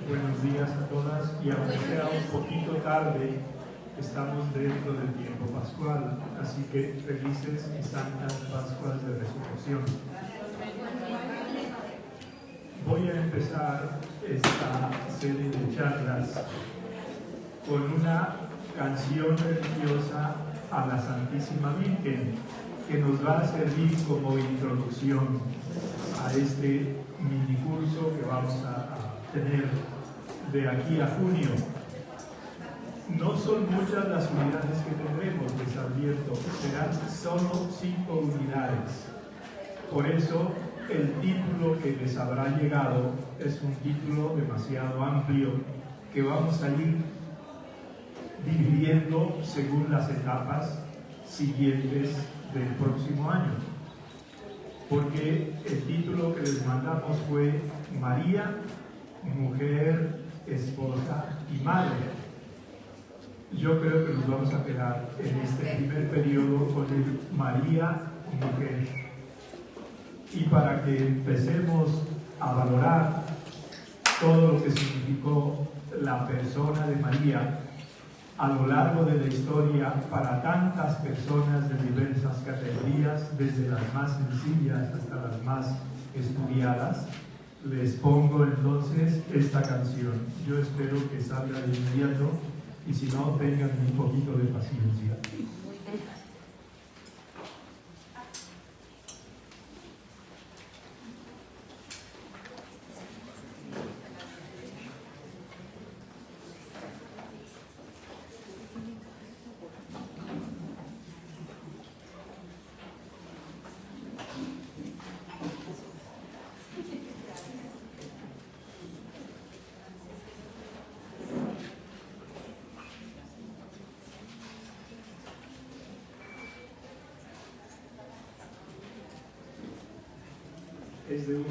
Buenos días a todas, y aunque sea un poquito tarde, estamos dentro del tiempo pascual, así que felices y santas Pascuas de Resurrección. Voy a empezar esta serie de charlas con una canción religiosa a la Santísima Virgen, que nos va a servir como introducción a este minicurso que vamos a tener de aquí a junio. No son muchas las unidades que tendremos, les advierto, serán solo 5 unidades. Por eso el título que les habrá llegado es un título demasiado amplio que vamos a ir dividiendo según las etapas siguientes del próximo año. Porque el título que les mandamos fue María, mujer, esposa y madre. Yo creo que nos vamos a quedar en este primer periodo con el María, mujer. Y para que empecemos a valorar todo lo que significó la persona de María a lo largo de la historia para tantas personas de diversas categorías, desde las más sencillas hasta las más estudiadas, les pongo entonces esta canción. Yo espero que salga de inmediato y si no, tengan un poquito de paciencia. Es de un...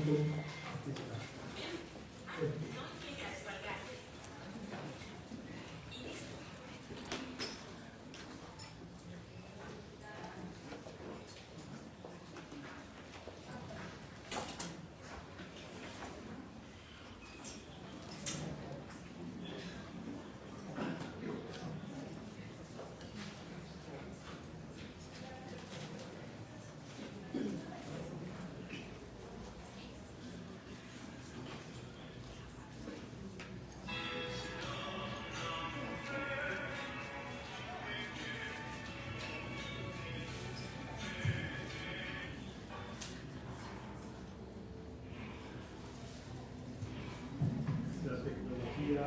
la tecnología.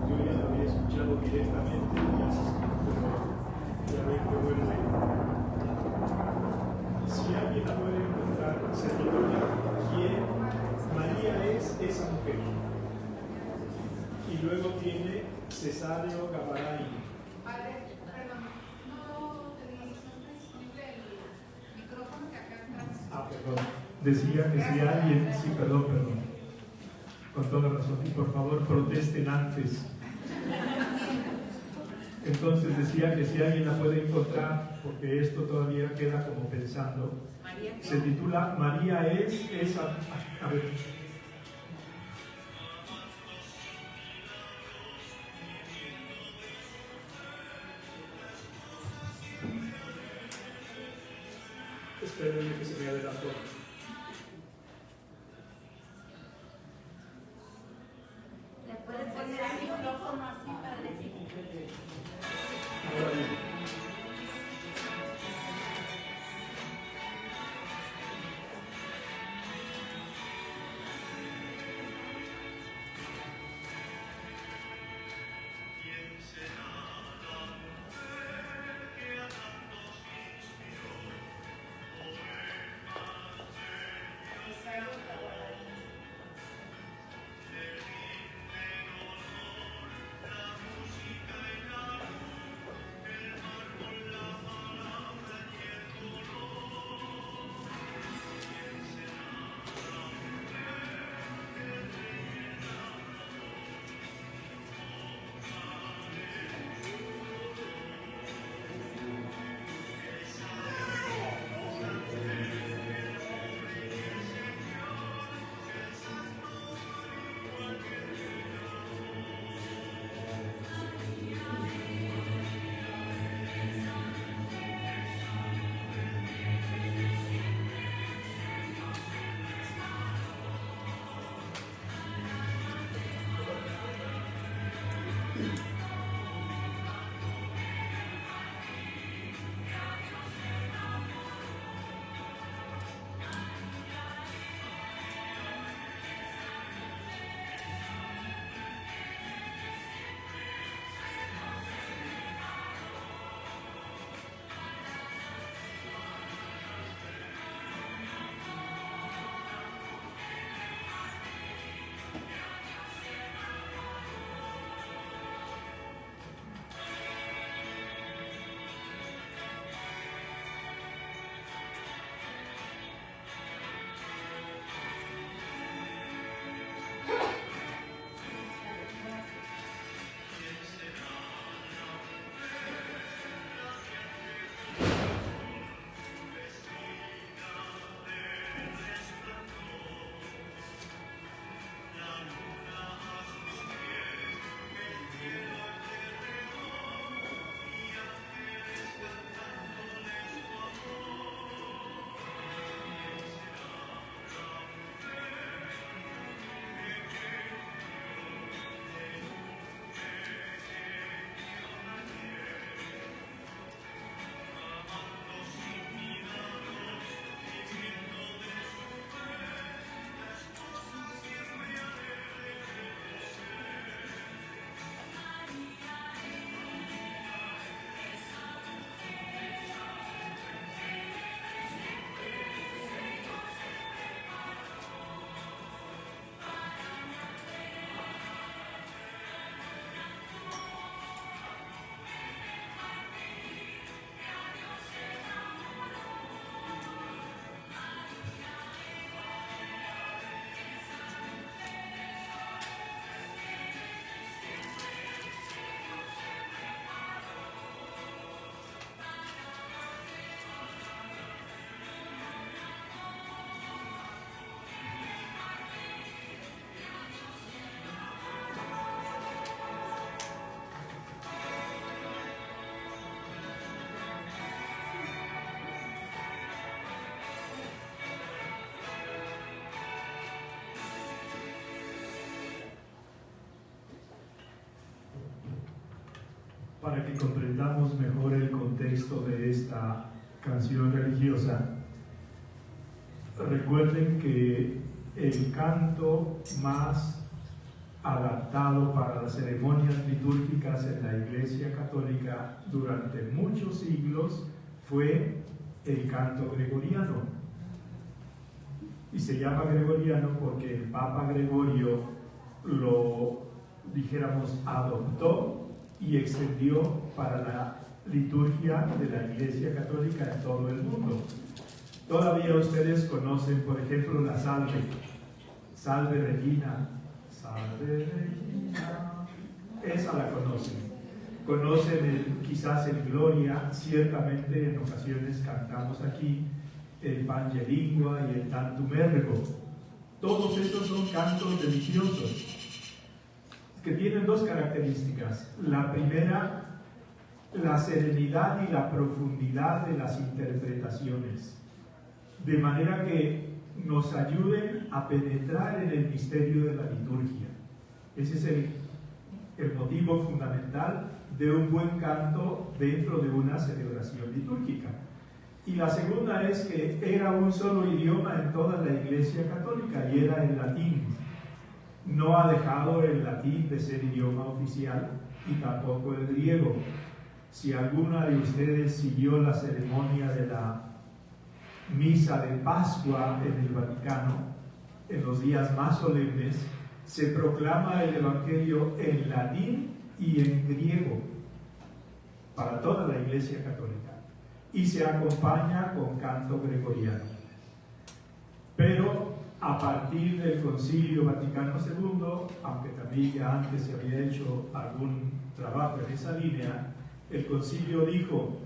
Yo ya lo había escuchado directamente y asistido, pero ya ven que vuelve. Si alguien la puede encontrar, se titula ¿Quién? María es esa mujer. Y luego tiene Cesario Gabaray. Padre, perdón, no tenéis disponible el micrófono que acá atrás. Perdón. Decía que si alguien... Sí, perdón. Con toda razón. Y por favor, protesten antes. Entonces decía que si alguien la puede encontrar, porque esto todavía queda como pensando, se titula María es esa... A ver. Espérenme que se me adelantó. ¿Le puede poner el micrófono así para decir? Ahora bien. para que comprendamos mejor el contexto de esta canción religiosa. Recuerden que el canto más adaptado para las ceremonias litúrgicas en la Iglesia Católica durante muchos siglos fue el canto gregoriano. Y se llama gregoriano porque el Papa Gregorio lo, dijéramos, adoptó y extendió para la liturgia de la Iglesia Católica en todo el mundo. Todavía ustedes conocen, por ejemplo, la salve. Salve Regina, salve Regina. Esa la conocen. Conocen quizás el Gloria, ciertamente en ocasiones cantamos aquí el Pange Lingua y el Tantum Ergo. Todos estos son cantos religiosos que tienen dos características. La primera, la serenidad y la profundidad de las interpretaciones, de manera que nos ayuden a penetrar en el misterio de la liturgia. Ese es el motivo fundamental de un buen canto dentro de una celebración litúrgica. Y la segunda es que era un solo idioma en toda la Iglesia Católica y era el latín. No ha dejado el latín de ser idioma oficial y tampoco el griego. Si alguna de ustedes siguió la ceremonia de la misa de Pascua en el Vaticano, en los días más solemnes, se proclama el Evangelio en latín y en griego para toda la Iglesia Católica y se acompaña con canto gregoriano. Pero a partir del Concilio Vaticano II, aunque también ya antes se había hecho algún trabajo en esa línea, el Concilio dijo: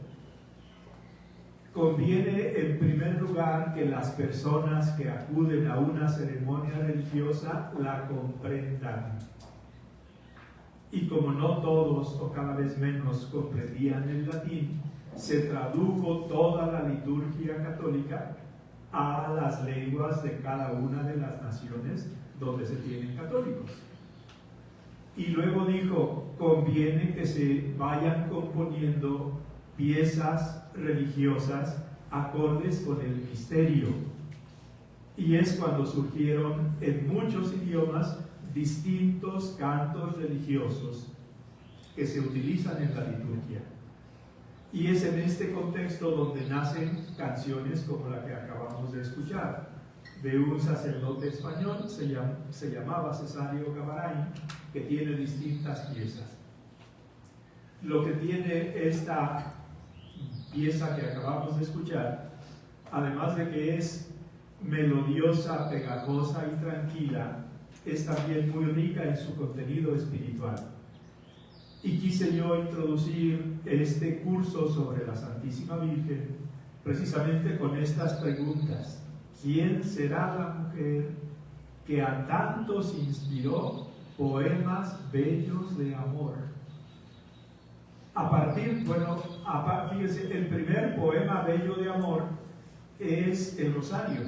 conviene en primer lugar que las personas que acuden a una ceremonia religiosa la comprendan. Y como no todos o cada vez menos comprendían el latín, se tradujo toda la liturgia católica a las lenguas de cada una de las naciones donde se tienen católicos. Y luego dijo, conviene que se vayan componiendo piezas religiosas acordes con el misterio. Y es cuando surgieron en muchos idiomas distintos cantos religiosos que se utilizan en la liturgia. Y es en este contexto donde nacen canciones como la que acabamos de escuchar, de un sacerdote español, se llamaba Cesario Gavarain, que tiene distintas piezas. Lo que tiene esta pieza que acabamos de escuchar, además de que es melodiosa, pegajosa y tranquila, es también muy rica en su contenido espiritual. Y quise yo introducir este curso sobre la Santísima Virgen precisamente con estas preguntas. ¿Quién será la mujer que a tantos inspiró poemas bellos de amor? Fíjense, el primer poema bello de amor es el Rosario.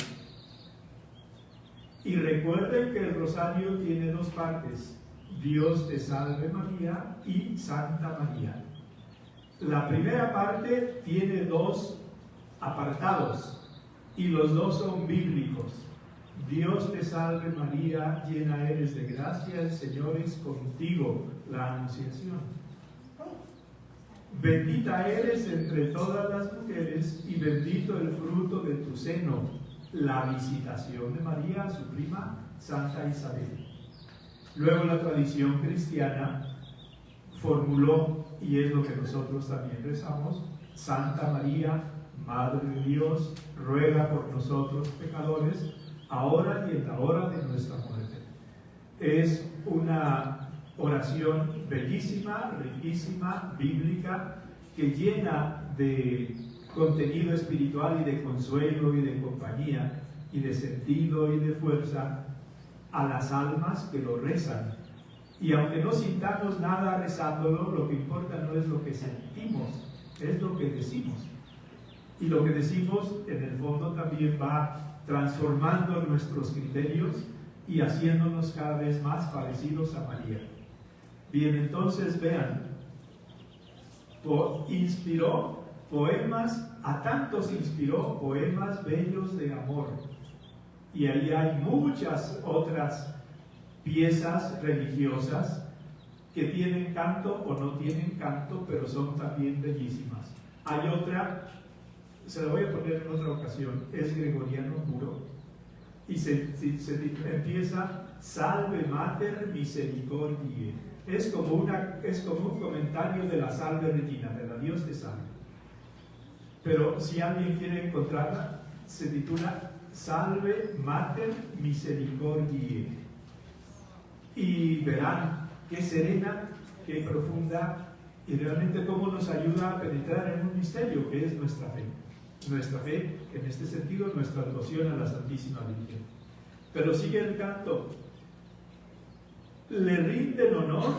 Y recuerden que el Rosario tiene dos partes: Dios te salve María y Santa María. La primera parte tiene dos apartados y los dos son bíblicos. Dios te salve María, llena eres de gracia, el Señor es contigo, la Anunciación. Bendita eres entre todas las mujeres y bendito el fruto de tu seno, la Visitación de María a su prima Santa Isabel. Luego la tradición cristiana formuló, y es lo que nosotros también rezamos: Santa María, Madre de Dios, ruega por nosotros pecadores, ahora y en la hora de nuestra muerte. Es una oración bellísima, riquísima, bíblica, que llena de contenido espiritual y de consuelo y de compañía y de sentido y de fuerza a las almas que lo rezan. Y aunque no sintamos nada rezándolo, lo que importa no es lo que sentimos, es lo que decimos. Y lo que decimos en el fondo también va transformando nuestros criterios y haciéndonos cada vez más parecidos a María. Bien, entonces vean, inspiró poemas, a tantos inspiró poemas bellos de amor. Y ahí hay muchas otras piezas religiosas que tienen canto o no tienen canto, pero son también bellísimas. Hay otra, se la voy a poner en otra ocasión, es gregoriano puro, y se empieza Salve Mater Misericordiae. Es como un comentario de la Salve Regina, de la Dios te salve. Pero si alguien quiere encontrarla, se titula Salve Mater Misericordiae. Y verán qué serena, qué profunda, y realmente cómo nos ayuda a penetrar en un misterio que es nuestra fe. Nuestra fe, en este sentido, nuestra devoción a la Santísima Virgen. Pero sigue el canto. Le rinden honor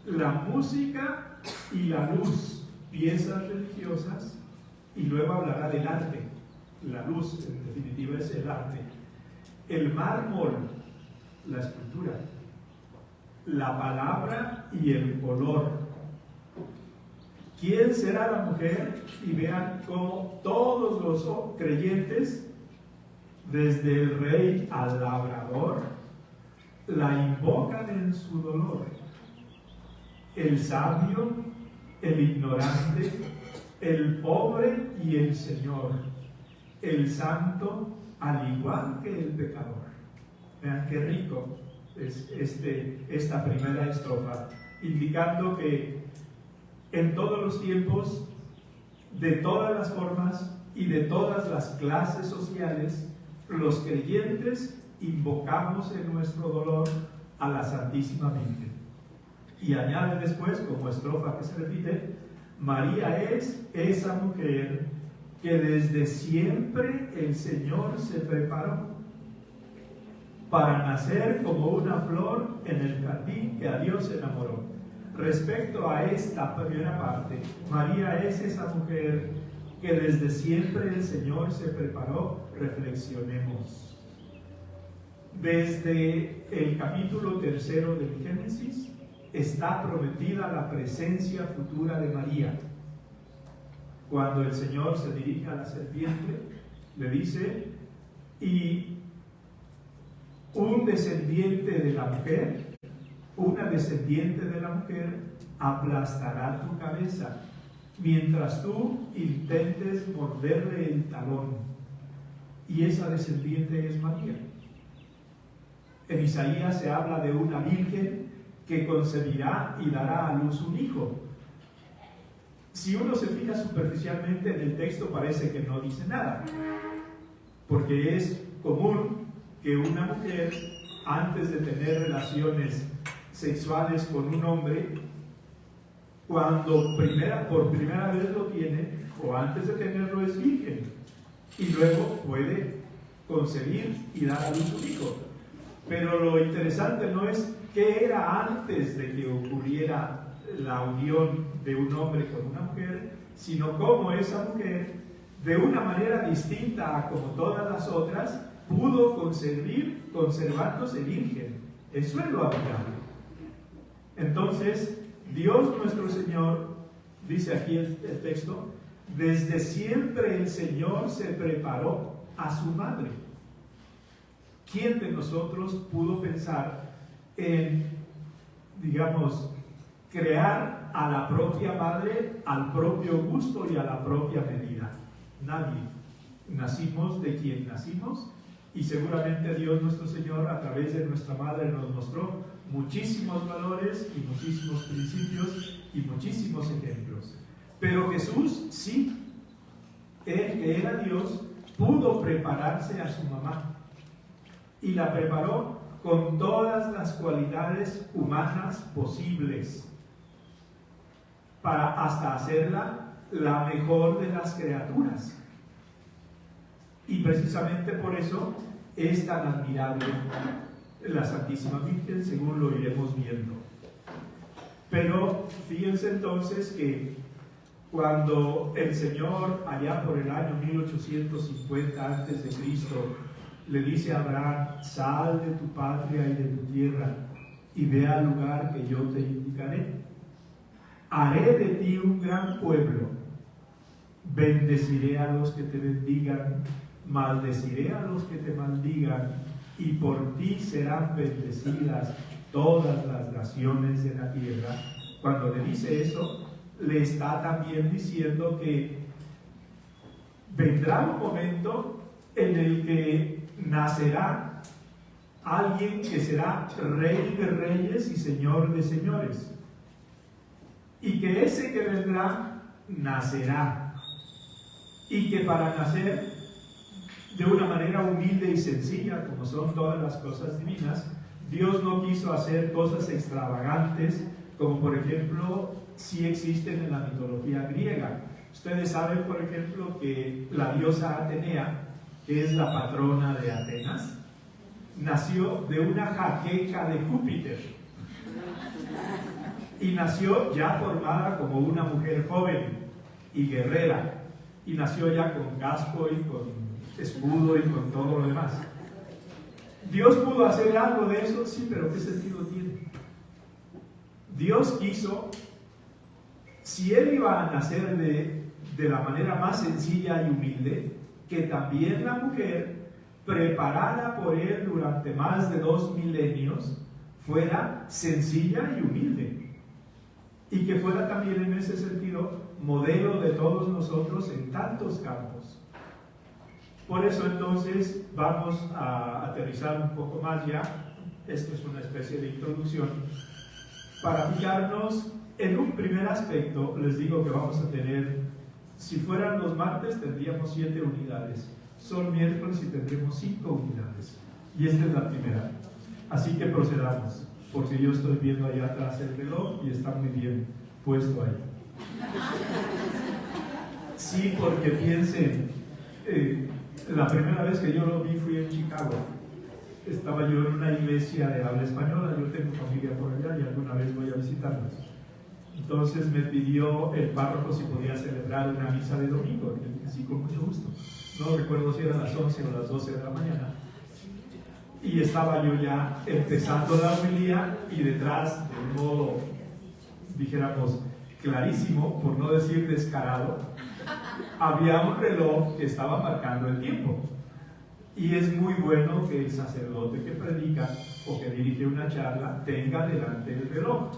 la música y la luz, piezas religiosas, y luego hablará del arte. La luz, en definitiva, es el arte. El mármol, la escultura. La palabra y el color. ¿Quién será la mujer? Y vean cómo todos los creyentes, desde el rey al labrador, la invocan en su dolor. El sabio, el ignorante, el pobre y el Señor. El santo, al igual que el pecador. Vean qué rico es esta primera estrofa, indicando que en todos los tiempos, de todas las formas y de todas las clases sociales, los creyentes invocamos en nuestro dolor a la Santísima Virgen. Y añade después, como estrofa que se repite, María es esa mujer que desde siempre el Señor se preparó para nacer como una flor en el jardín que a Dios enamoró. Respecto a esta primera parte, María es esa mujer que desde siempre el Señor se preparó. Reflexionemos. Desde el capítulo 3 del Génesis está prometida la presencia futura de María. Cuando el Señor se dirige a la serpiente, le dice, y un descendiente de la mujer, una descendiente de la mujer aplastará tu cabeza, mientras tú intentes morderle el talón. Y esa descendiente es María. En Isaías se habla de una virgen que concebirá y dará a luz un hijo. Si uno se fija superficialmente en el texto, parece que no dice nada, porque es común que una mujer, antes de tener relaciones sexuales con un hombre, cuando por primera vez lo tiene, o antes de tenerlo, es virgen, y luego puede concebir y dar a luz un hijo. Pero lo interesante no es qué era antes de que ocurriera la unión de un hombre con una mujer, sino cómo esa mujer, de una manera distinta a como todas las otras, pudo concebir conservándose virgen. Eso es lo admirable. Entonces, Dios nuestro Señor, dice aquí el texto, desde siempre el Señor se preparó a su madre. ¿Quién de nosotros pudo pensar en, digamos, crear a la propia madre al propio gusto y a la propia medida? Nadie. Nacimos de quien nacimos, y seguramente Dios nuestro Señor a través de nuestra madre nos mostró muchísimos valores y muchísimos principios y muchísimos ejemplos. Pero Jesús sí, Él que era Dios, pudo prepararse a su mamá, y la preparó con todas las cualidades humanas posibles, para hasta hacerla la mejor de las criaturas. Y precisamente por eso es tan admirable la Santísima Virgen, según lo iremos viendo. Pero fíjense entonces que cuando el Señor, allá por el año 1850 a.C., le dice a Abraham, sal de tu patria y de tu tierra y ve al lugar que yo te indicaré, haré de ti un gran pueblo, bendeciré a los que te bendigan, maldeciré a los que te maldigan, y por ti serán bendecidas todas las naciones de la tierra. Cuando le dice eso, le está también diciendo que vendrá un momento en el que nacerá alguien que será Rey de reyes y Señor de señores, y que ese que vendrá nacerá, y que para nacer de una manera humilde y sencilla, como son todas las cosas divinas, Dios no quiso hacer cosas extravagantes, como por ejemplo sí existen en la mitología griega. Ustedes saben, por ejemplo, que la diosa Atenea, que es la patrona de Atenas, nació de una jaqueca de Júpiter, y nació ya formada como una mujer joven y guerrera, y nació ya con casco y con escudo y con todo lo demás. ¿Dios pudo hacer algo de eso? Sí, pero ¿qué sentido tiene? Dios quiso, si Él iba a nacer de la manera más sencilla y humilde, que también la mujer, preparada por Él durante más de 2 milenios, fuera sencilla y humilde, y que fuera también en ese sentido modelo de todos nosotros en tantos campos. Por eso entonces vamos a aterrizar un poco más ya. Esto es una especie de introducción para fijarnos en un primer aspecto. Les digo que vamos a tener, si fueran los martes tendríamos 7 unidades, son miércoles y tendremos 5 unidades, y esta es la primera. Así que procedamos, porque yo estoy viendo allá atrás el reloj y está muy bien puesto ahí. Sí, porque piensen, la primera vez que yo lo vi fui en Chicago. Estaba yo en una iglesia de habla española, yo tengo familia por allá y alguna vez voy a visitarlos. Entonces me pidió el párroco si podía celebrar una misa de domingo. Y le dije, sí, con mucho gusto. No recuerdo si eran las 11 o las 12 de la mañana. Y estaba yo ya empezando la homilía, y detrás, de un modo, dijéramos, clarísimo, por no decir descarado, había un reloj que estaba marcando el tiempo. Y es muy bueno que el sacerdote que predica o que dirige una charla tenga delante el reloj,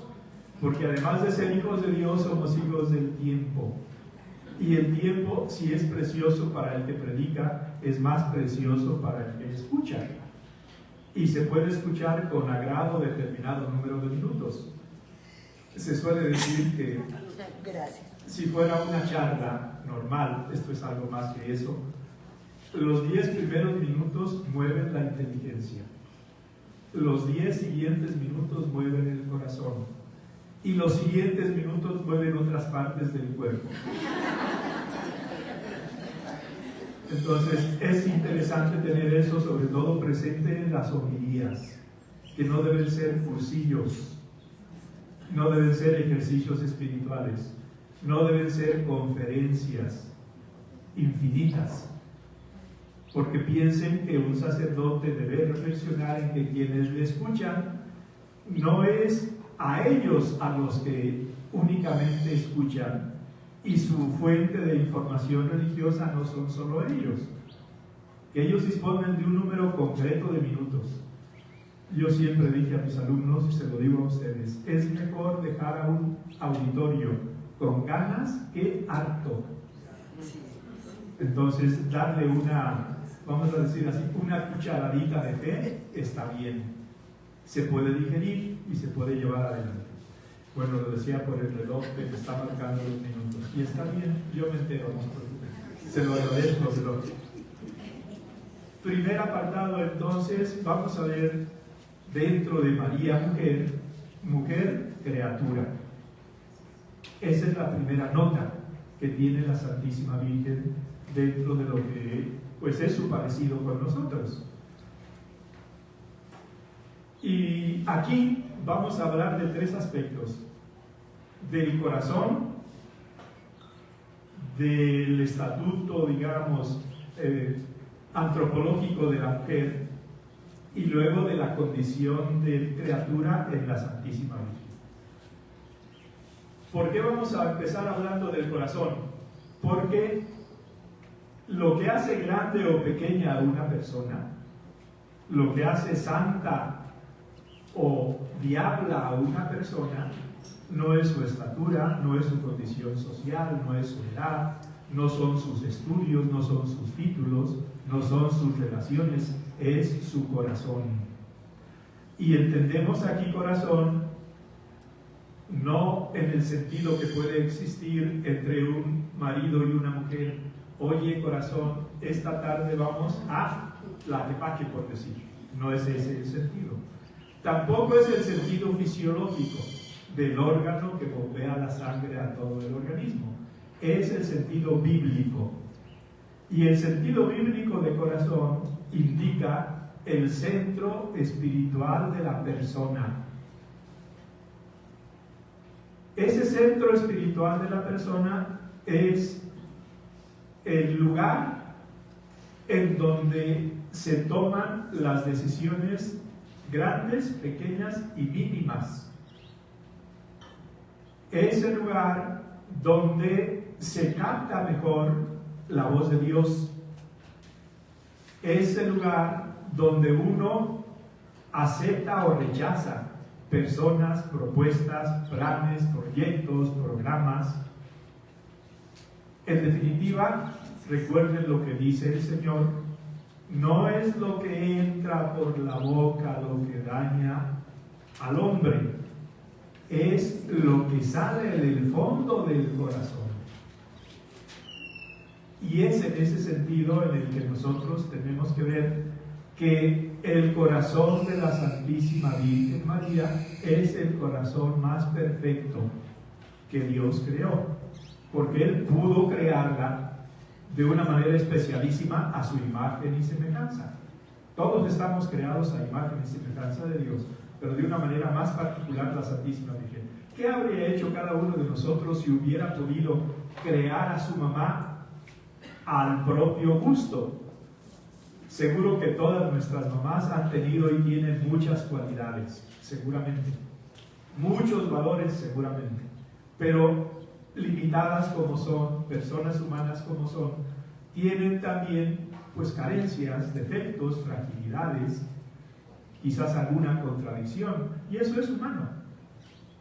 porque además de ser hijos de Dios, somos hijos del tiempo. Y el tiempo, si es precioso para el que predica, es más precioso para el que escucha. Y se puede escuchar con agrado determinado número de minutos. Se suele decir que si fuera una charla normal, esto es algo más que eso, los 10 primeros minutos mueven la inteligencia, los 10 siguientes minutos mueven el corazón, y los siguientes minutos mueven otras partes del cuerpo. Entonces es interesante tener eso sobre todo presente en las homilías, que no deben ser cursillos, no deben ser ejercicios espirituales, no deben ser conferencias infinitas, porque piensen que un sacerdote debe reflexionar en que quienes le escuchan no es a ellos a los que únicamente escuchan, y su fuente de información religiosa no son solo ellos, que ellos disponen de un número concreto de minutos. Yo siempre dije a mis alumnos, y se lo digo a ustedes, es mejor dejar a un auditorio con ganas que harto. Entonces, darle una, vamos a decir así, una cucharadita de fe está bien. Se puede digerir y se puede llevar adelante. Bueno, lo decía por el reloj que me está marcando los minutos. Y está bien, yo me entero, no se preocupen. Se lo agradezco, reloj. Primer apartado, entonces, vamos a ver dentro de María, mujer, criatura. Esa es la primera nota que tiene la Santísima Virgen dentro de lo que pues es su parecido con nosotros. Y aquí vamos a hablar de 3 aspectos: del corazón, del estatuto, digamos, antropológico de la mujer, y luego de la condición de criatura en la Santísima Virgen. ¿Por qué vamos a empezar hablando del corazón? Porque lo que hace grande o pequeña a una persona, lo que hace santa o diabla a una persona, no es su estatura, no es su condición social, no es su edad, no son sus estudios, no son sus títulos, no son sus relaciones, es su corazón. Y entendemos aquí corazón no en el sentido que puede existir entre un marido y una mujer. Oye, corazón, esta tarde vamos a Tlaquepaque, por decir. No es ese el sentido. Tampoco es el sentido fisiológico del órgano que bombea la sangre a todo el organismo. Es el sentido bíblico. Y el sentido bíblico de corazón indica el centro espiritual de la persona. Ese centro espiritual de la persona es el lugar en donde se toman las decisiones grandes, pequeñas y mínimas. Es el lugar donde se capta mejor la voz de Dios. Es el lugar donde uno acepta o rechaza personas, propuestas, planes, proyectos, programas. En definitiva, recuerden lo que dice el Señor: no es lo que entra por la boca lo que daña al hombre, es lo que sale del fondo del corazón. Y es en ese sentido en el que nosotros tenemos que ver que el corazón de la Santísima Virgen María es el corazón más perfecto que Dios creó, porque Él pudo crearla de una manera especialísima a su imagen y semejanza. Todos estamos creados a imagen y semejanza de Dios, pero de una manera más particular la Santísima Virgen. ¿Qué habría hecho cada uno de nosotros si hubiera podido crear a su mamá al propio gusto? Seguro que todas nuestras mamás han tenido y tienen muchas cualidades, seguramente, muchos valores seguramente, pero limitadas como son, personas humanas como son, tienen también pues carencias, defectos, fragilidades, quizás alguna contradicción, y eso es humano.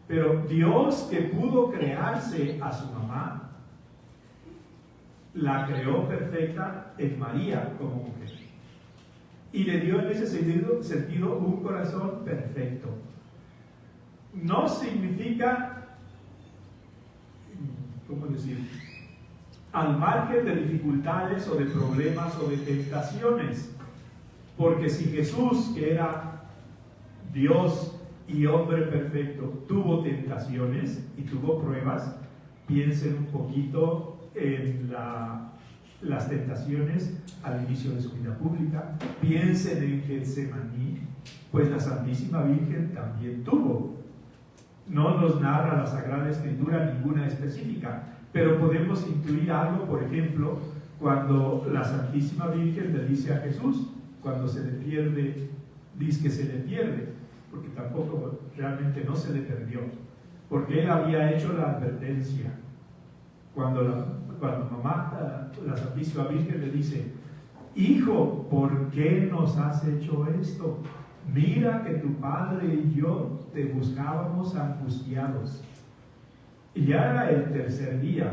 Pero Dios, que pudo crearse a su mamá, la creó perfecta en María como mujer. Y le dio en ese sentido un corazón perfecto. No significa, ¿cómo decir?, al margen de dificultades o de problemas o de tentaciones. Porque si Jesús, que era Dios y hombre perfecto, tuvo tentaciones y tuvo pruebas, piensen un poquito en las tentaciones al inicio de su vida pública, piensen en Getsemaní, pues la Santísima Virgen también tuvo. No nos narra la Sagrada Escritura ninguna específica, pero podemos intuir algo, por ejemplo, cuando la Santísima Virgen le dice a Jesús, cuando se le pierde, dice que se le pierde, porque tampoco realmente no se le perdió, porque él había hecho la advertencia. Cuando mamá, la Santísima Virgen, le dice: hijo, ¿por qué nos has hecho esto? Mira que tu padre y yo te buscábamos angustiados. Y ya era el tercer día.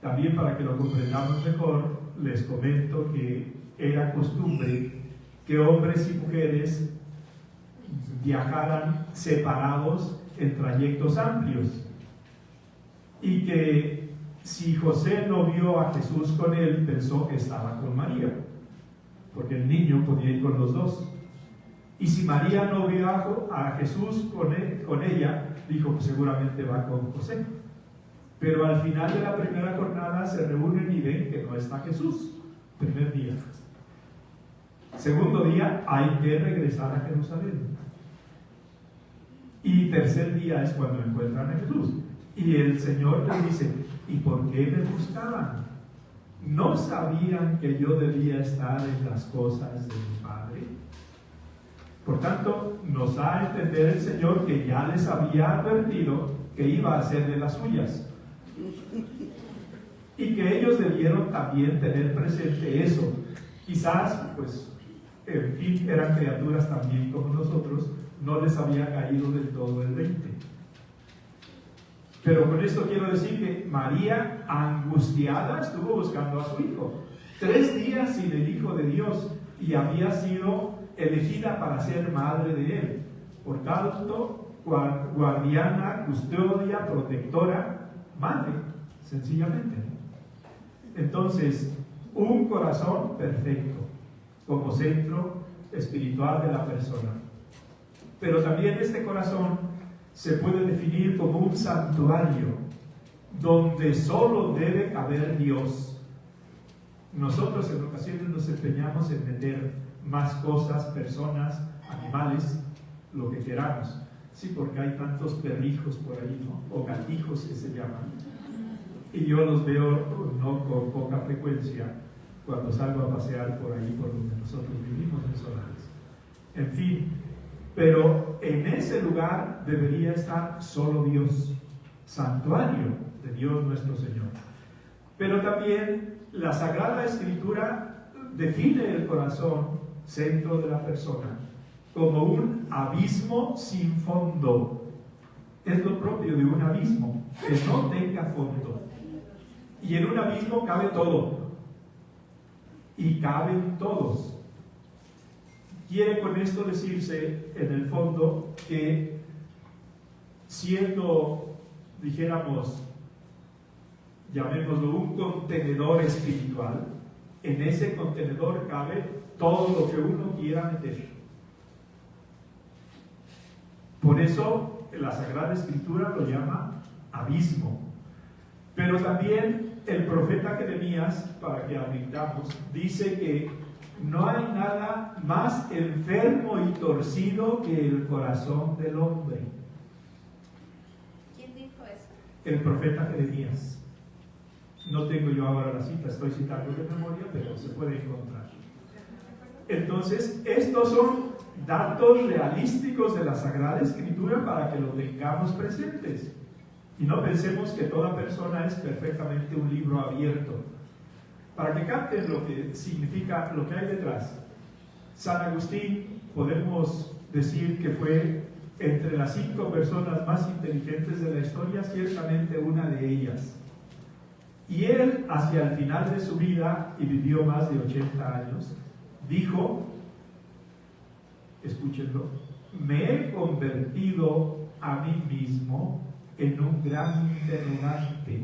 También, para que lo comprendamos mejor, les comento que era costumbre que hombres y mujeres viajaran separados en trayectos amplios, y que si José no vio a Jesús con él, pensó que estaba con María, porque el niño podía ir con los dos. Y si María no vio a Jesús con ella, dijo: pues seguramente va con José. Pero al final de la primera jornada se reúnen y ven que no está Jesús. Primer día. Segundo día, hay que regresar a Jerusalén. Y tercer día es cuando encuentran a Jesús. Y el Señor les dice: ¿y por qué me buscaban? ¿No sabían que yo debía estar en las cosas de mi Padre? Por tanto, nos da a entender el Señor que ya les había advertido que iba a hacer de las suyas. Y que ellos debieron también tener presente eso. Quizás, pues, en fin, eran criaturas también como nosotros, no les había caído del todo el 20. Pero con esto quiero decir que María, angustiada, estuvo buscando a su hijo. 3 días sin el Hijo de Dios, y había sido elegida para ser madre de él. Por tanto, guardiana, custodia, protectora, madre, sencillamente. Entonces, un corazón perfecto como centro espiritual de la persona. Pero también este corazón se puede definir como un santuario donde solo debe caber Dios. Nosotros en ocasiones nos empeñamos en meter más cosas, personas, animales, lo que queramos. Sí, porque hay tantos perrijos por ahí, ¿no? O gatijos que se llaman. Y yo los veo no con poca frecuencia cuando salgo a pasear por ahí, por donde nosotros vivimos en Solares. En fin, pero en ese lugar debería estar solo Dios, santuario de Dios nuestro Señor. Pero también la Sagrada Escritura define el corazón, centro de la persona, como un abismo sin fondo. Es lo propio de un abismo, que no tenga fondo. Y en un abismo cabe todo. Y caben todos. Quiere con esto decirse, en el fondo, que siendo, dijéramos, llamémoslo un contenedor espiritual, en ese contenedor cabe todo lo que uno quiera meter. Por eso la Sagrada Escritura lo llama abismo. Pero también el profeta Jeremías, para que advirtamos, dice que no hay nada más enfermo y torcido que el corazón del hombre. ¿Quién dijo eso? El profeta Jeremías. No tengo yo ahora la cita, estoy citando de memoria, pero se puede encontrar. Entonces, estos son datos realísticos de la Sagrada Escritura para que lo tengamos presentes. Y no pensemos que toda persona es perfectamente un libro abierto. Para que capten lo que significa, lo que hay detrás. San Agustín, podemos decir que fue entre las 5 personas más inteligentes de la historia, ciertamente una de ellas. Y él, hacia el final de su vida, y vivió más de 80 años, dijo, escúchenlo, me he convertido a mí mismo en un gran interrogante.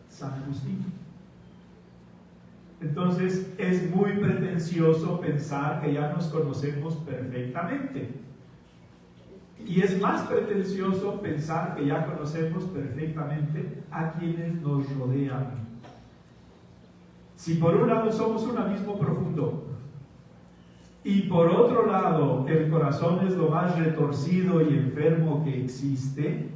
San Agustín. Entonces es muy pretencioso pensar que ya nos conocemos perfectamente. Y es más pretencioso pensar que ya conocemos perfectamente a quienes nos rodean. Si por un lado somos un abismo profundo, y por otro lado el corazón es lo más retorcido y enfermo que existe,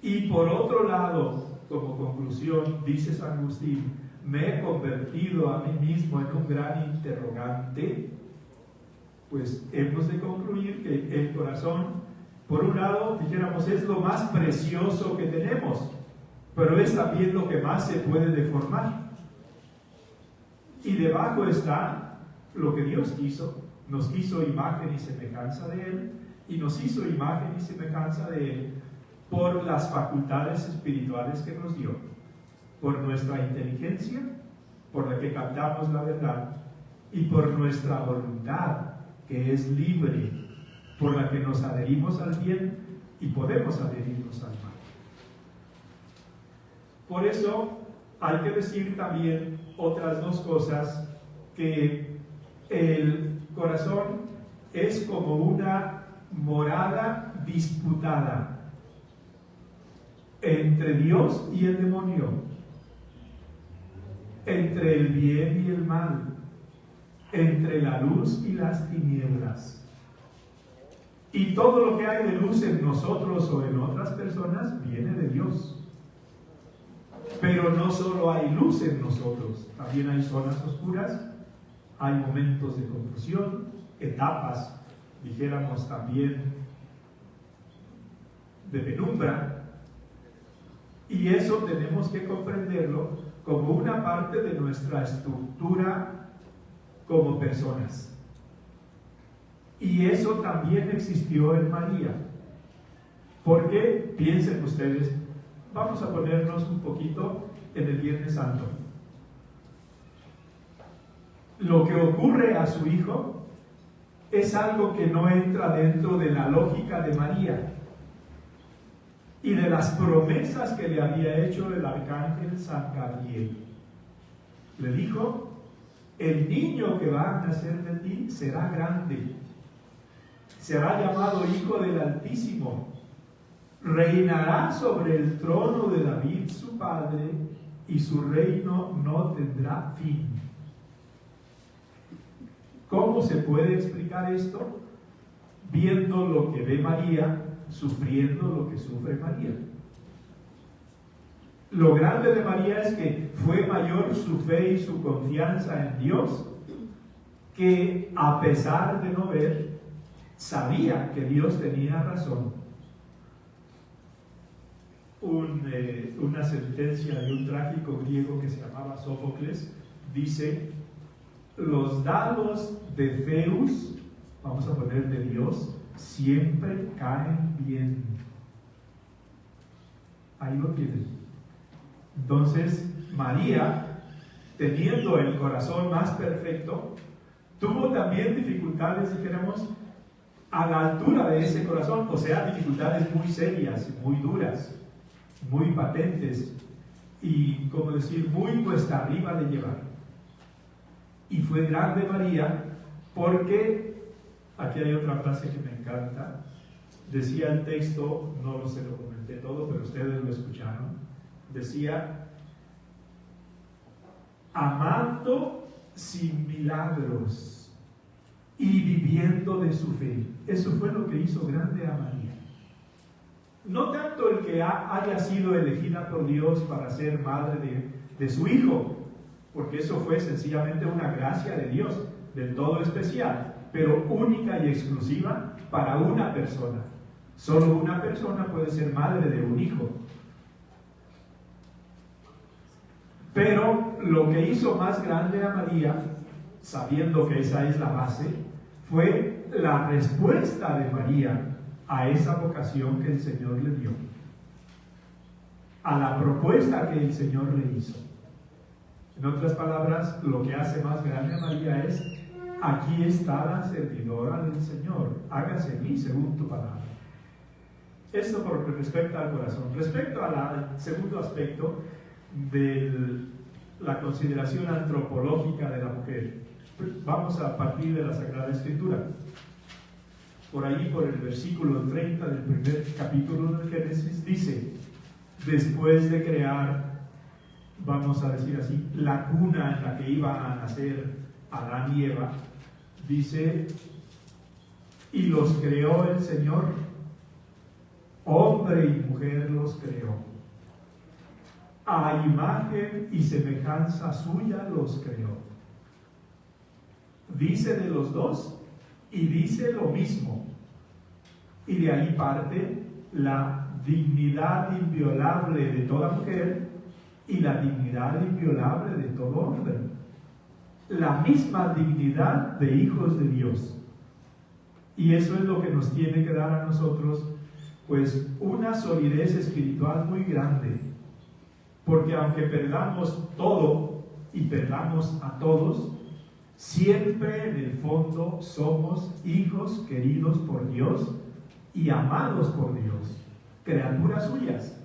y por otro lado, como conclusión, dice San Agustín, me he convertido a mí mismo en un gran interrogante, pues hemos de concluir que el corazón, por un lado, dijéramos, es lo más precioso que tenemos, pero es también lo que más se puede deformar. Y debajo está lo que Dios quiso, nos hizo imagen y semejanza de Él, y nos hizo imagen y semejanza de Él por las facultades espirituales que nos dio, por nuestra inteligencia, por la que captamos la verdad, y por nuestra voluntad, que es libre, por la que nos adherimos al bien y podemos adherirnos al mal. Por eso hay que decir también otras 2 cosas, que el corazón es como una morada disputada entre Dios y el demonio, entre el bien y el mal, entre la luz y las tinieblas. Y todo lo que hay de luz en nosotros o en otras personas viene de Dios. Pero no solo hay luz en nosotros, también hay zonas oscuras, hay momentos de confusión, etapas, dijéramos también, de penumbra, y eso tenemos que comprenderlo como una parte de nuestra estructura como personas. Y eso también existió en María. Porque, piensen ustedes, vamos a ponernos un poquito en el Viernes Santo. Lo que ocurre a su hijo es algo que no entra dentro de la lógica de María y de las promesas que le había hecho el arcángel San Gabriel. Le dijo: el niño que va a nacer de ti será grande, será llamado Hijo del Altísimo, reinará sobre el trono de David su padre, y su reino no tendrá fin. ¿Cómo se puede explicar esto? Viendo lo que ve María, sufriendo lo que sufre María. Lo grande de María es que fue mayor su fe y su confianza en Dios, que a pesar de no ver, sabía que Dios tenía razón. Una sentencia de un trágico griego que se llamaba Sófocles dice: los dados de Zeus, vamos a poner de Dios, siempre caen bien. Ahí lo tienen. Entonces, María, teniendo el corazón más perfecto, tuvo también dificultades, dijéramos, a la altura de ese corazón, o sea, dificultades muy serias, muy duras, muy patentes y, como decir, muy cuesta arriba de llevar. Y fue grande María porque, aquí hay otra frase que me encanta, decía el texto, no se lo comenté todo, pero ustedes lo escucharon, decía: amando sin milagros y viviendo de su fe. Eso fue lo que hizo grande a María. No tanto el que haya sido elegida por Dios para ser madre de su hijo, porque eso fue sencillamente una gracia de Dios, del todo especial, pero única y exclusiva para una persona. Solo una persona puede ser madre de un hijo. Pero lo que hizo más grande a María, sabiendo que esa es la base, fue la respuesta de María a esa vocación que el Señor le dio, a la propuesta que el Señor le hizo. En otras palabras, lo que hace más grande a María es: aquí está la servidora del Señor, hágase en mí según tu palabra. Esto por lo que respecta al corazón. Respecto al segundo aspecto de la consideración antropológica de la mujer, vamos a partir de la Sagrada Escritura. Por ahí, por el versículo 30 del primer capítulo del Génesis, dice: después de crear, vamos a decir así, la cuna en la que iban a nacer Adán y Eva, dice: y los creó el Señor, hombre y mujer los creó, a imagen y semejanza suya los creó. Dice de los dos y dice lo mismo, y de ahí parte la dignidad inviolable de toda mujer y la dignidad inviolable de todo hombre, la misma dignidad de hijos de Dios. Y eso es lo que nos tiene que dar a nosotros, pues, una solidez espiritual muy grande, porque aunque perdamos todo y perdamos a todos, siempre en el fondo somos hijos queridos por Dios y amados por Dios, criaturas suyas.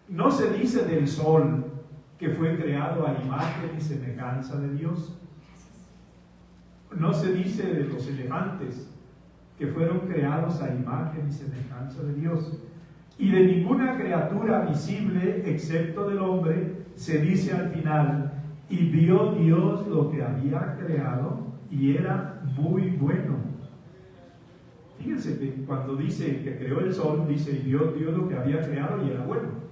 No se dice del sol, que fue creado a imagen y semejanza de Dios. No se dice de los elefantes, que fueron creados a imagen y semejanza de Dios. Y de ninguna criatura visible, excepto del hombre, se dice al final: y vio Dios lo que había creado, y era muy bueno. Fíjense que cuando dice que creó el sol, dice: y vio Dios lo que había creado, y era bueno.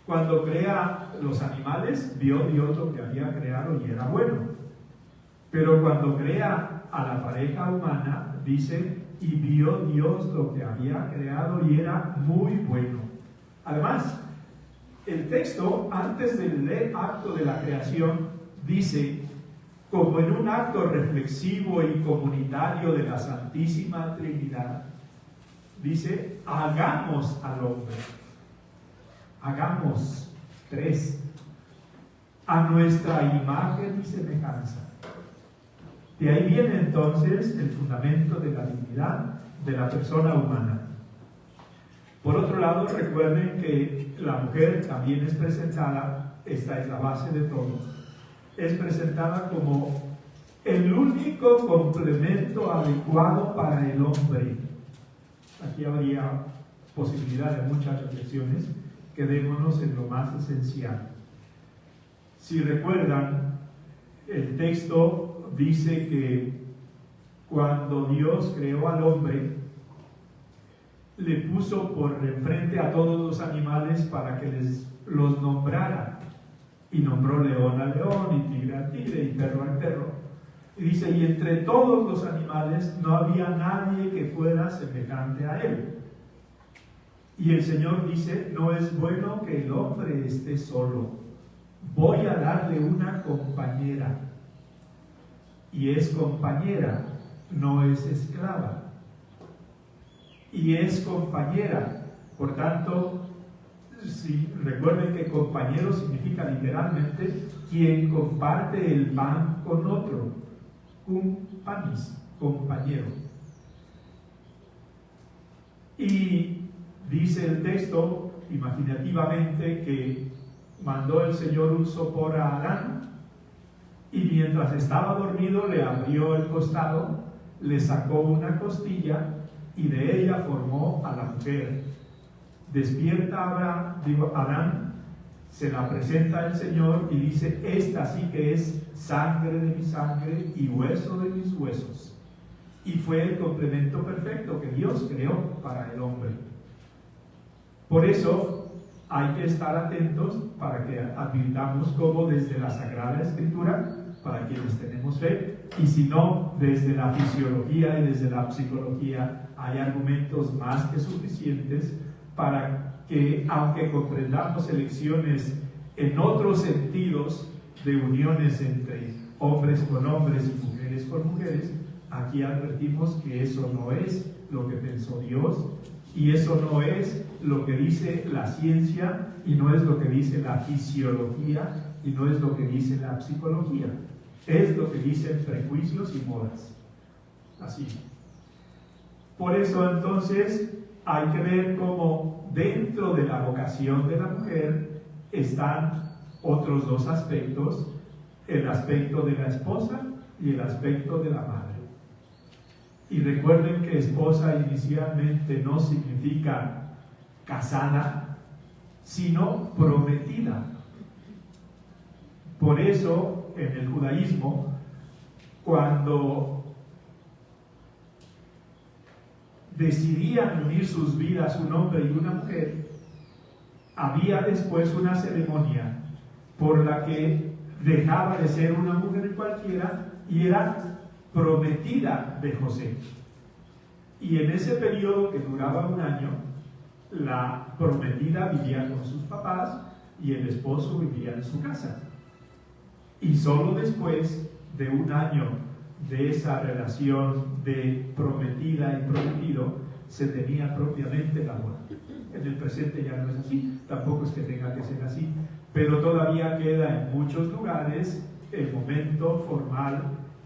Cuando crea los animales, vio Dios lo que había creado, y era bueno. Pero cuando crea a la pareja humana, dice, y vio Dios lo que había creado y era muy bueno. Además, el texto, antes del acto de la creación, dice, como en un acto reflexivo y comunitario de la Santísima Trinidad, dice, hagamos al hombre. Hagamos, 3, a nuestra imagen y semejanza. De ahí viene entonces el fundamento de la dignidad de la persona humana. Por otro lado, recuerden que la mujer también es presentada, esta es la base de todo, es presentada como el único complemento adecuado para el hombre. Aquí habría posibilidad de muchas reflexiones, quedémonos en lo más esencial. Si recuerdan, el texto dice que cuando Dios creó al hombre, le puso por enfrente a todos los animales para que los nombrara. Y nombró león al león, y tigre al tigre, y perro al perro. Y dice, y entre todos los animales no había nadie que fuera semejante a él. Y el Señor dice, no es bueno que el hombre esté solo. Voy a darle una compañera. Y es compañera, no es esclava. Y es compañera. Por tanto, si recuerden que compañero significa literalmente quien comparte el pan con otro. Companis, compañero. Y dice el texto, imaginativamente, que mandó el Señor un sopor a Adán, y mientras estaba dormido le abrió el costado, le sacó una costilla, y de ella formó a la mujer. Despierta Adán, se la presenta al Señor y dice, esta sí que es sangre de mi sangre y hueso de mis huesos. Y fue el complemento perfecto que Dios creó para el hombre. Por eso hay que estar atentos para que advirtamos cómo desde la Sagrada Escritura, para quienes tenemos fe, y si no, desde la fisiología y desde la psicología, hay argumentos más que suficientes para que, aunque comprendamos elecciones en otros sentidos de uniones entre hombres con hombres y mujeres con mujeres, aquí advertimos que eso no es lo que pensó Dios, y eso no es lo que dice la ciencia, y no es lo que dice la fisiología, y no es lo que dice la psicología. Es lo que dicen prejuicios y modas. Así. Por eso entonces hay que ver cómo dentro de la vocación de la mujer están otros dos aspectos, el aspecto de la esposa y el aspecto de la madre. Y recuerden que esposa inicialmente no significa casada, sino prometida. Por eso, en el judaísmo, cuando decidían unir sus vidas un hombre y una mujer, había después una ceremonia por la que dejaba de ser una mujer cualquiera y era prometida de José. Y en ese periodo que duraba un año, la prometida vivía con sus papás y el esposo vivía en su casa. Y solo después de un año de esa relación de prometida y prometido, se tenía propiamente la boda. En el presente ya no es así, tampoco es que tenga que ser así, pero todavía queda en muchos lugares el momento formal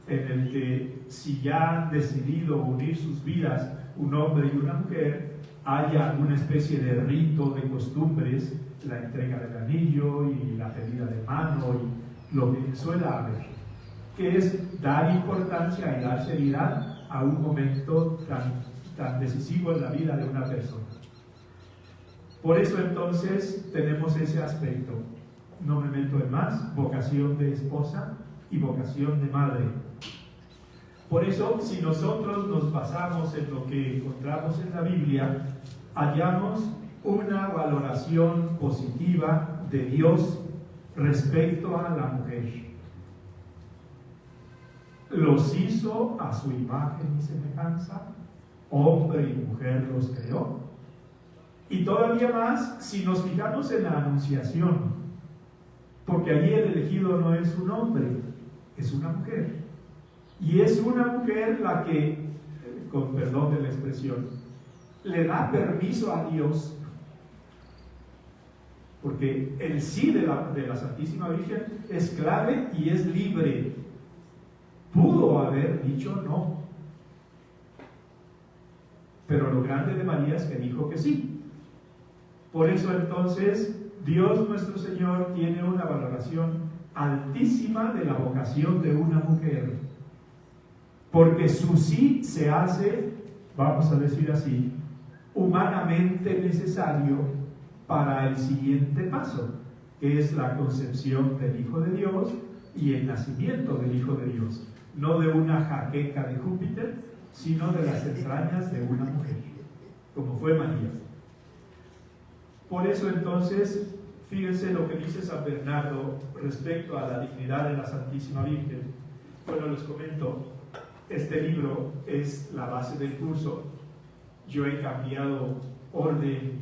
en el que, si ya han decidido unir sus vidas un hombre y una mujer, haya una especie de rito de costumbres, la entrega del anillo y la pedida de mano y lo que suele haber, que es dar importancia y dar seriedad a un momento tan decisivo en la vida de una persona. Por eso entonces tenemos ese aspecto, no me meto en más, vocación de esposa y vocación de madre. Por eso, si nosotros nos basamos en lo que encontramos en la Biblia, hallamos una valoración positiva de Dios respecto a la mujer. los hizo a su imagen y semejanza, hombre y mujer los creó. Y todavía más, si nos fijamos en la anunciación, porque allí el elegido no es un hombre, es una mujer. Y es una mujer la que, con perdón de la expresión, le da permiso a Dios, porque el sí de la Santísima Virgen es clave y es libre. Pudo haber dicho no, pero lo grande de María es que dijo que sí. Por eso entonces Dios nuestro Señor tiene una valoración altísima de la vocación de una mujer, porque su sí se hace, vamos a decir así, humanamente necesario para el siguiente paso, que es la concepción del Hijo de Dios y el nacimiento del Hijo de Dios, no de una jaqueca de Júpiter, sino de las entrañas de una mujer, como fue María. Por eso entonces, fíjense lo que dice San Bernardo respecto a la dignidad de la Santísima Virgen. Bueno, les comento, este libro es la base del curso. Yo he cambiado orden,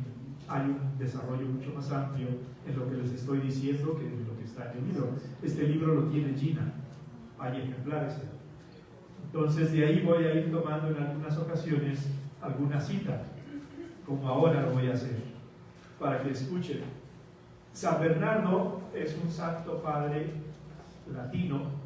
hay un desarrollo mucho más amplio en lo que les estoy diciendo que en lo que está en el libro. Este libro lo tiene Gina, hay ejemplares. Entonces de ahí voy a ir tomando en algunas ocasiones alguna cita, como ahora lo voy a hacer, para que escuchen. San Bernardo es un santo padre latino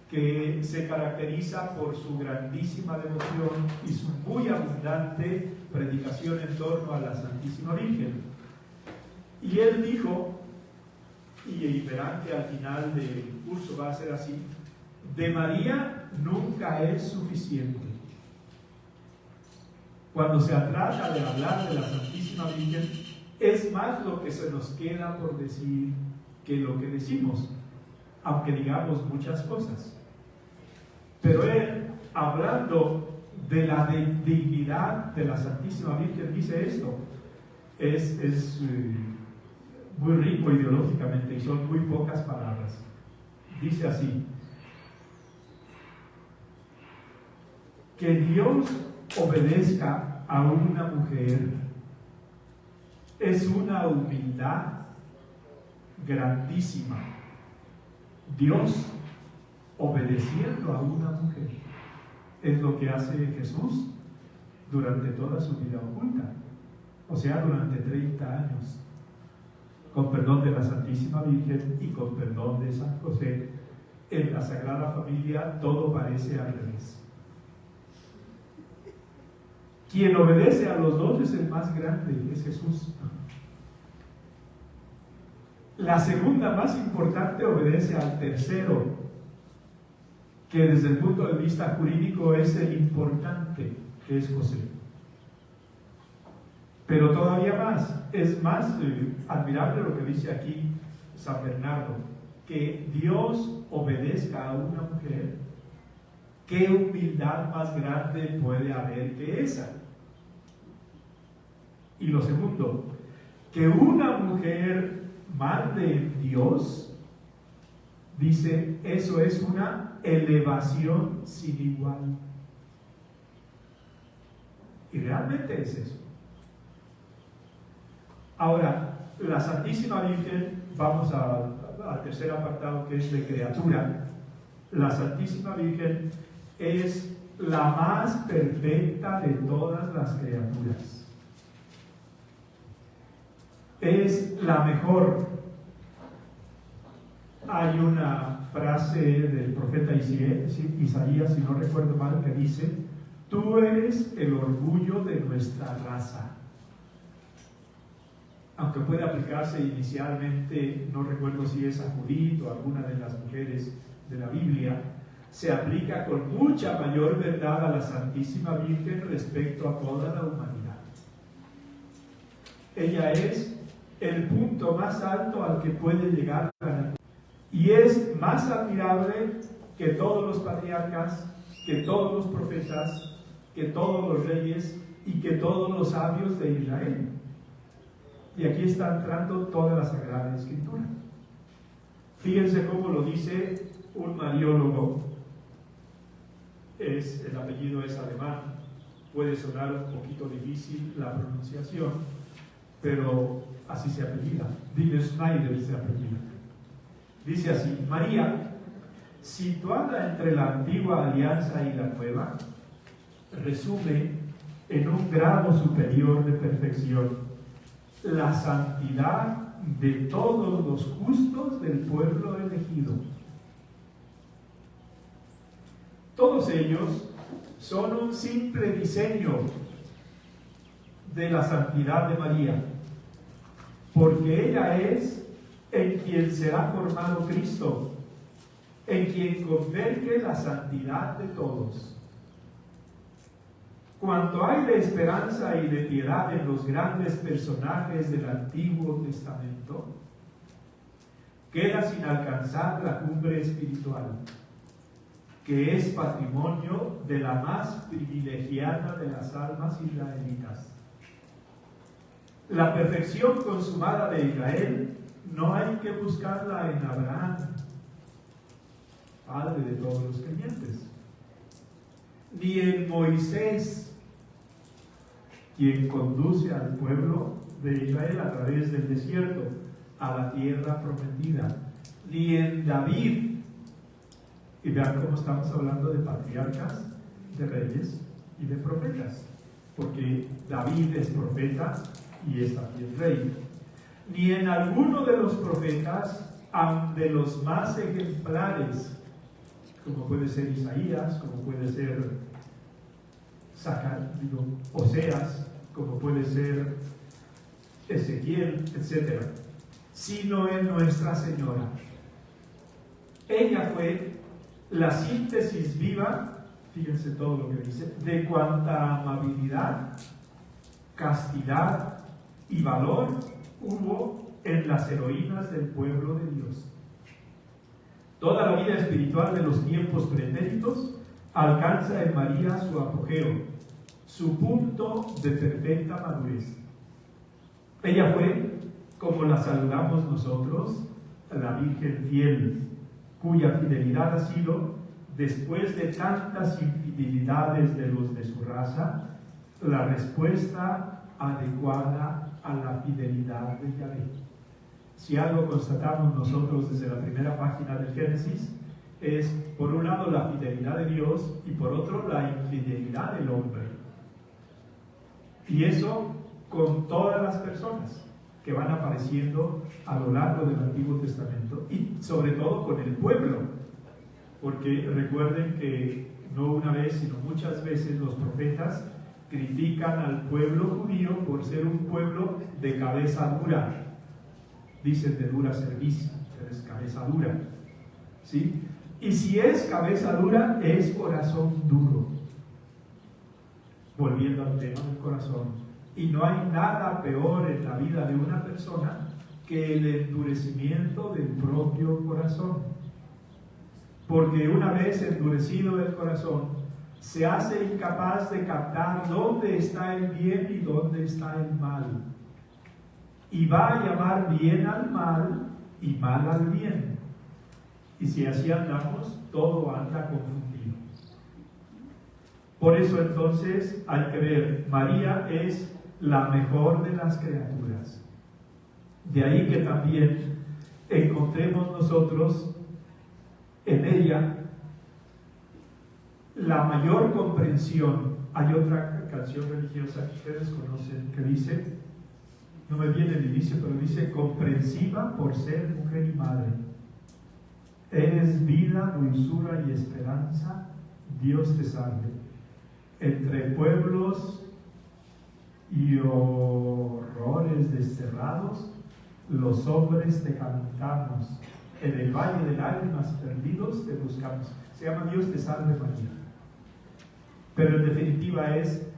que se caracteriza por su grandísima devoción y su muy abundante predicación en torno a la Santísima Virgen. Y él dijo, y verán que al final del curso va a ser así: de María nunca es suficiente. Cuando se trata de hablar de la Santísima Virgen, es más lo que se nos queda por decir que lo que decimos, aunque digamos muchas cosas. Pero él, hablando de la dignidad de la Santísima Virgen, dice esto. Es muy rico ideológicamente y son muy pocas palabras. Dice así: que Dios obedezca a una mujer es una humildad grandísima. Dios obedeciendo a una mujer es lo que hace Jesús durante toda su vida oculta, o sea, durante 30 años, con perdón de la Santísima Virgen y con perdón de San José. En la Sagrada Familia todo parece al revés. Quien obedece a los dos es el más grande, es Jesús. La segunda más importante obedece al tercero, que desde el punto de vista jurídico es el importante, que es José. Pero todavía más, es más admirable lo que dice aquí San Bernardo, que Dios obedezca a una mujer. ¿Qué humildad más grande puede haber que esa? Y lo segundo, que una mujer mande en Dios, dice, eso es una elevación sin igual. Y realmente es eso. Ahora, la Santísima Virgen, vamos al tercer apartado, que es de criatura. La Santísima Virgen es la más perfecta de todas las criaturas. Es la mejor. Hay una frase del profeta Isaías, si no recuerdo mal, que dice: tú eres el orgullo de nuestra raza. Aunque puede aplicarse inicialmente, no recuerdo si es a Judith o a alguna de las mujeres de la Biblia, se aplica con mucha mayor verdad a la Santísima Virgen respecto a toda la humanidad. Ella es el punto más alto al que puede llegar la naturaleza. Y es más admirable que todos los patriarcas, que todos los profetas, que todos los reyes y que todos los sabios de Israel. Y aquí está entrando toda la Sagrada Escritura. Fíjense cómo lo dice un mariólogo, el apellido es alemán, puede sonar un poquito difícil la pronunciación, pero así se apellida. Dile Schneider se apellida. Dice así: María, situada entre la antigua alianza y la nueva, resume en un grado superior de perfección la santidad de todos los justos del pueblo elegido. Todos ellos son un simple diseño de la santidad de María, porque ella es en quien será formado Cristo, en quien converge la santidad de todos. Cuanto hay de esperanza y de piedad en los grandes personajes del Antiguo Testamento, queda sin alcanzar la cumbre espiritual, que es patrimonio de la más privilegiada de las almas israelitas. La perfección consumada de Israel no hay que buscarla en Abraham, padre de todos los creyentes, ni en Moisés, quien conduce al pueblo de Israel a través del desierto a la tierra prometida, ni en David. Y vean cómo estamos hablando de patriarcas, de reyes y de profetas, porque David es profeta y es también rey. Ni en alguno de los profetas, aun de los más ejemplares, como puede ser Isaías, como puede ser Oseas, como puede ser Ezequiel, etc., sino en Nuestra Señora. Ella fue la síntesis viva, fíjense todo lo que dice, de cuanta amabilidad, castidad y valor hubo en las heroínas del pueblo de Dios. Toda la vida espiritual de los tiempos pretéritos alcanza en María su apogeo, su punto de perfecta madurez. Ella fue, como la saludamos nosotros, la Virgen fiel, cuya fidelidad ha sido, después de tantas infidelidades de los de su raza, la respuesta adecuada a la fidelidad de Yahvé. Si algo constatamos nosotros desde la primera página del Génesis, es por un lado la fidelidad de Dios y por otro la infidelidad del hombre. Y eso con todas las personas que van apareciendo a lo largo del Antiguo Testamento y sobre todo con el pueblo, porque recuerden que no una vez sino muchas veces los profetas critican al pueblo judío por ser un pueblo de cabeza dura. Dicen de dura servicio, pero es cabeza dura, ¿sí? Y si es cabeza dura, es corazón duro. Volviendo al tema del corazón. Y no hay nada peor en la vida de una persona que el endurecimiento del propio corazón. Porque una vez endurecido el corazón, se hace incapaz de captar dónde está el bien y dónde está el mal. Y va a llamar bien al mal y mal al bien. Y si así andamos, todo anda confundido. Por eso entonces hay que ver, María es la mejor de las criaturas. De ahí que también encontremos nosotros en ella la mayor comprensión. Hay otra canción religiosa que ustedes conocen que dice, no me viene el inicio, pero dice: comprensiva por ser mujer y madre. Eres vida, dulzura y esperanza, Dios te salve. Entre pueblos y horrores desterrados, los hombres te cantamos. En el valle de lágrimas perdidos te buscamos. Se llama Dios te salve María. Pero en definitiva es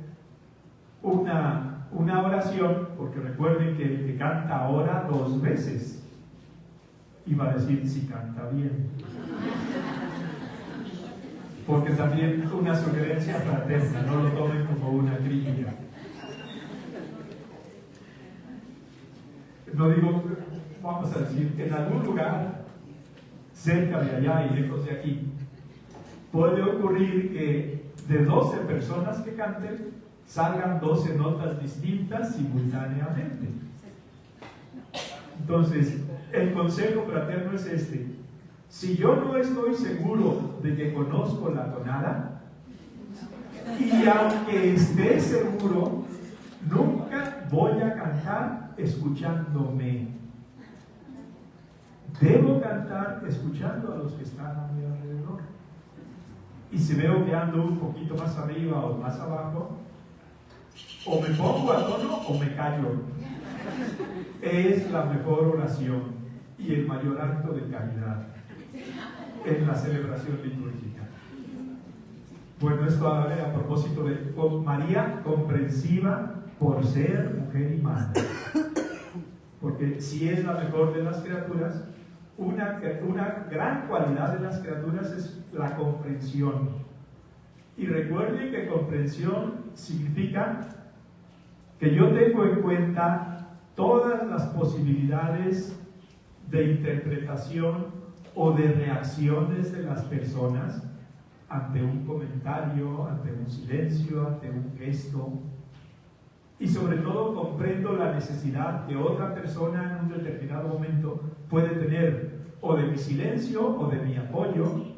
una oración, porque recuerden que el que canta ora 2 veces. Iba a decir si canta bien. Porque también una sugerencia fraterna, no lo tomen como una crítica. No digo, vamos a decir, en algún lugar cerca de allá y lejos de aquí. Puede ocurrir que de 12 personas que canten, salgan 12 notas distintas simultáneamente. Entonces, el consejo fraterno es este: si yo no estoy seguro de que conozco la tonada, y aunque esté seguro, nunca voy a cantar escuchándome. Debo cantar escuchando a los que están a mi alrededor. Y si veo que ando un poquito más arriba o más abajo, o me pongo a tono o me callo. Es la mejor oración y el mayor acto de caridad en la celebración litúrgica. Bueno, esto a propósito de María, comprensiva por ser mujer y madre. Porque si es la mejor de las criaturas, una gran cualidad de las criaturas es la comprensión. Y recuerden que comprensión significa que yo tengo en cuenta todas las posibilidades de interpretación o de reacciones de las personas ante un comentario, ante un silencio, ante un gesto. Y sobre todo comprendo la necesidad que otra persona en un determinado momento puede tener o de mi silencio, o de mi apoyo,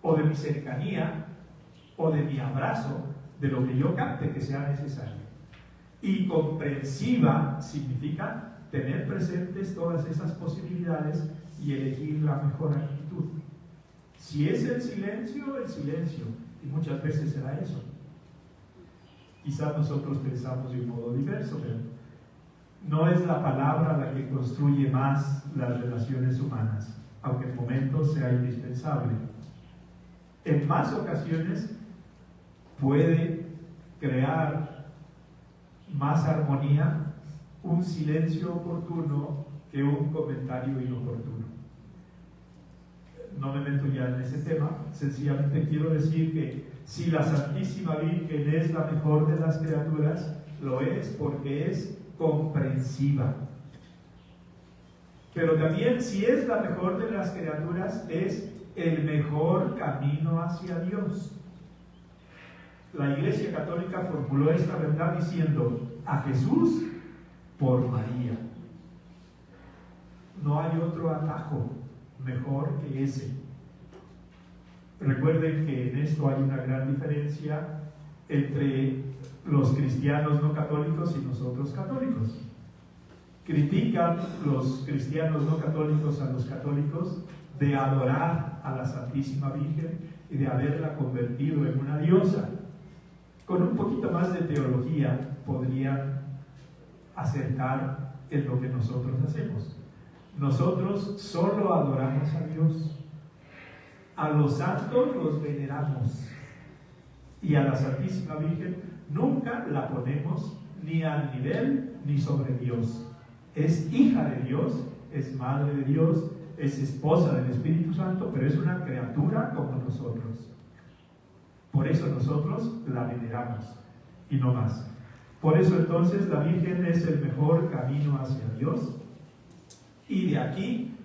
o de mi cercanía, o de mi abrazo, de lo que yo capte que sea necesario. Y comprensiva significa tener presentes todas esas posibilidades y elegir la mejor actitud. Si es el silencio, y muchas veces será eso. Quizás nosotros pensamos de un modo diverso, pero no es la palabra la que construye más las relaciones humanas, aunque en momentos sea indispensable. En más ocasiones puede crear más armonía un silencio oportuno que un comentario inoportuno. No me meto ya en ese tema, sencillamente quiero decir que si la Santísima Virgen es la mejor de las criaturas, lo es porque es comprensiva. Pero también, si es la mejor de las criaturas, es el mejor camino hacia Dios. La Iglesia Católica formuló esta verdad diciendo: a Jesús por María. No hay otro atajo mejor que ese. Recuerden que en esto hay una gran diferencia entre los cristianos no católicos y nosotros católicos. Critican los cristianos no católicos a los católicos de adorar a la Santísima Virgen y de haberla convertido en una diosa. Con un poquito más de teología podrían acertar en lo que nosotros hacemos. Nosotros solo adoramos a Dios. A los santos los veneramos. Y a la Santísima Virgen nunca la ponemos ni al nivel ni sobre Dios. Es hija de Dios, es madre de Dios, es esposa del Espíritu Santo, pero es una criatura como nosotros. Por eso nosotros la veneramos y no más. Por eso entonces la Virgen es el mejor camino hacia Dios. Y de aquí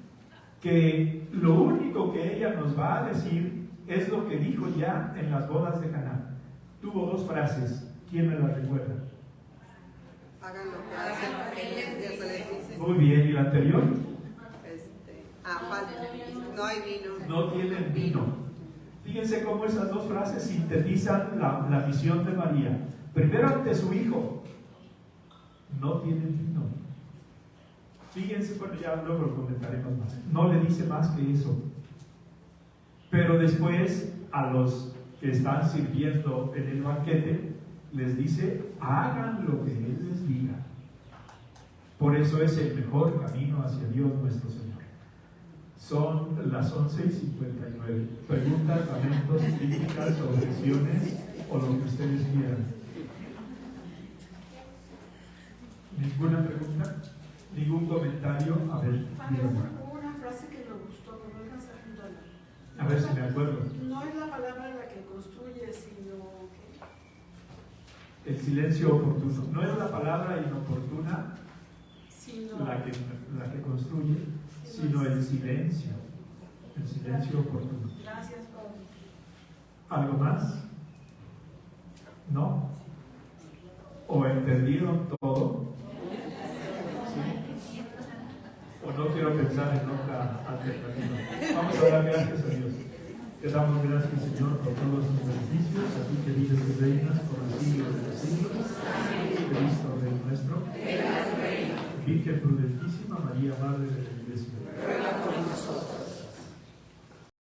que lo único que ella nos va a decir es lo que dijo ya en las bodas de Caná. Tuvo dos frases. ¿Quién me las recuerda? Hagan lo que hacen, ya se les dice. Muy bien. ¿Y la anterior? Falta. No hay vino. No tienen vino. Fíjense cómo esas dos frases sintetizan la misión de María. Primero ante su hijo, no tienen vino. Fíjense, bueno, ya luego lo comentaremos más. No le dice más que eso. Pero después a los que están sirviendo en el banquete les dice: hagan lo que Él les diga. Por eso es el mejor camino hacia Dios nuestro Señor. Son las 11:59. Preguntas, lamentos, críticas, objeciones o lo que ustedes quieran. ¿Ninguna pregunta? ¿Ningún comentario? A ver, dígame. Hubo una frase que me gustó, pero no alcancé a apuntarla. A ver si me acuerdo. No es la palabra la que construye, sino que... El silencio oportuno. No es la palabra inoportuna sino la que construye, sino el silencio oportuno. Gracias, Padre. ¿Algo más? ¿No? ¿O entendieron todo? ¿Sí? ¿O no quiero pensar en otra alternativa? Vamos a dar gracias a Dios. Te damos gracias, Señor, por todos tus beneficios, a ti que vives y reinas por los siglos de los siglos. Cristo, Rey nuestro. Virgen prudentísima, María, Madre de la Iglesia. Ruega por nosotros.